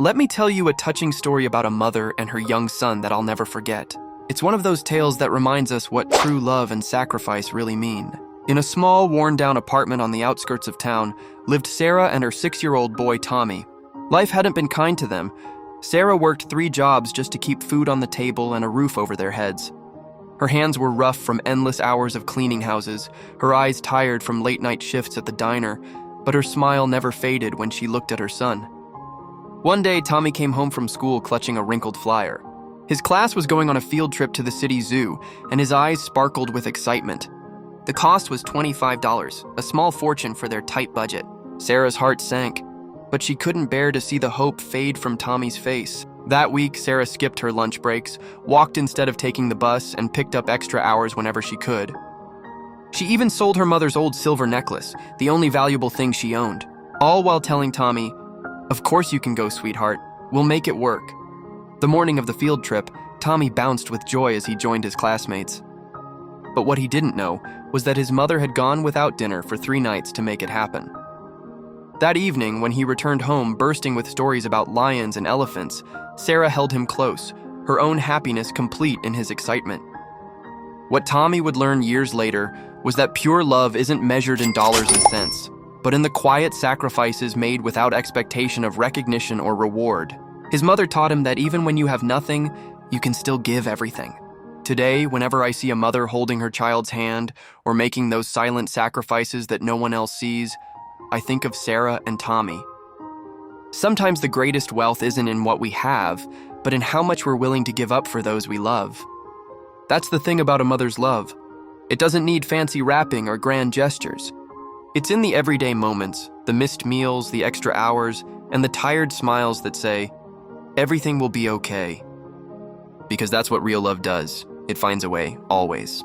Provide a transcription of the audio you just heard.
Let me tell you a touching story about a mother and her young son that I'll never forget. It's one of those tales that reminds us what true love and sacrifice really mean. In a small, worn-down apartment on the outskirts of town lived Sarah and her 6-year-old boy, Tommy. Life hadn't been kind to them. Sarah worked 3 jobs just to keep food on the table and a roof over their heads. Her hands were rough from endless hours of cleaning houses, her eyes tired from late-night shifts at the diner, but her smile never faded when she looked at her son. One day, Tommy came home from school clutching a wrinkled flyer. His class was going on a field trip to the city zoo, and his eyes sparkled with excitement. The cost was $25, a small fortune for their tight budget. Sarah's heart sank, but she couldn't bear to see the hope fade from Tommy's face. That week, Sarah skipped her lunch breaks, walked instead of taking the bus, and picked up extra hours whenever she could. She even sold her mother's old silver necklace, the only valuable thing she owned, all while telling Tommy, "Of course you can go, sweetheart. We'll make it work." The morning of the field trip, Tommy bounced with joy as he joined his classmates. But what he didn't know was that his mother had gone without dinner for 3 nights to make it happen. That evening, when he returned home bursting with stories about lions and elephants, Sarah held him close, her own happiness complete in his excitement. What Tommy would learn years later was that pure love isn't measured in dollars and cents, but in the quiet sacrifices made without expectation of recognition or reward. His mother taught him that even when you have nothing, you can still give everything. Today, whenever I see a mother holding her child's hand or making those silent sacrifices that no one else sees, I think of Sarah and Tommy. Sometimes the greatest wealth isn't in what we have, but in how much we're willing to give up for those we love. That's the thing about a mother's love. It doesn't need fancy wrapping or grand gestures. It's in the everyday moments, the missed meals, the extra hours, and the tired smiles that say, "Everything will be okay." Because that's what real love does. It finds a way, always.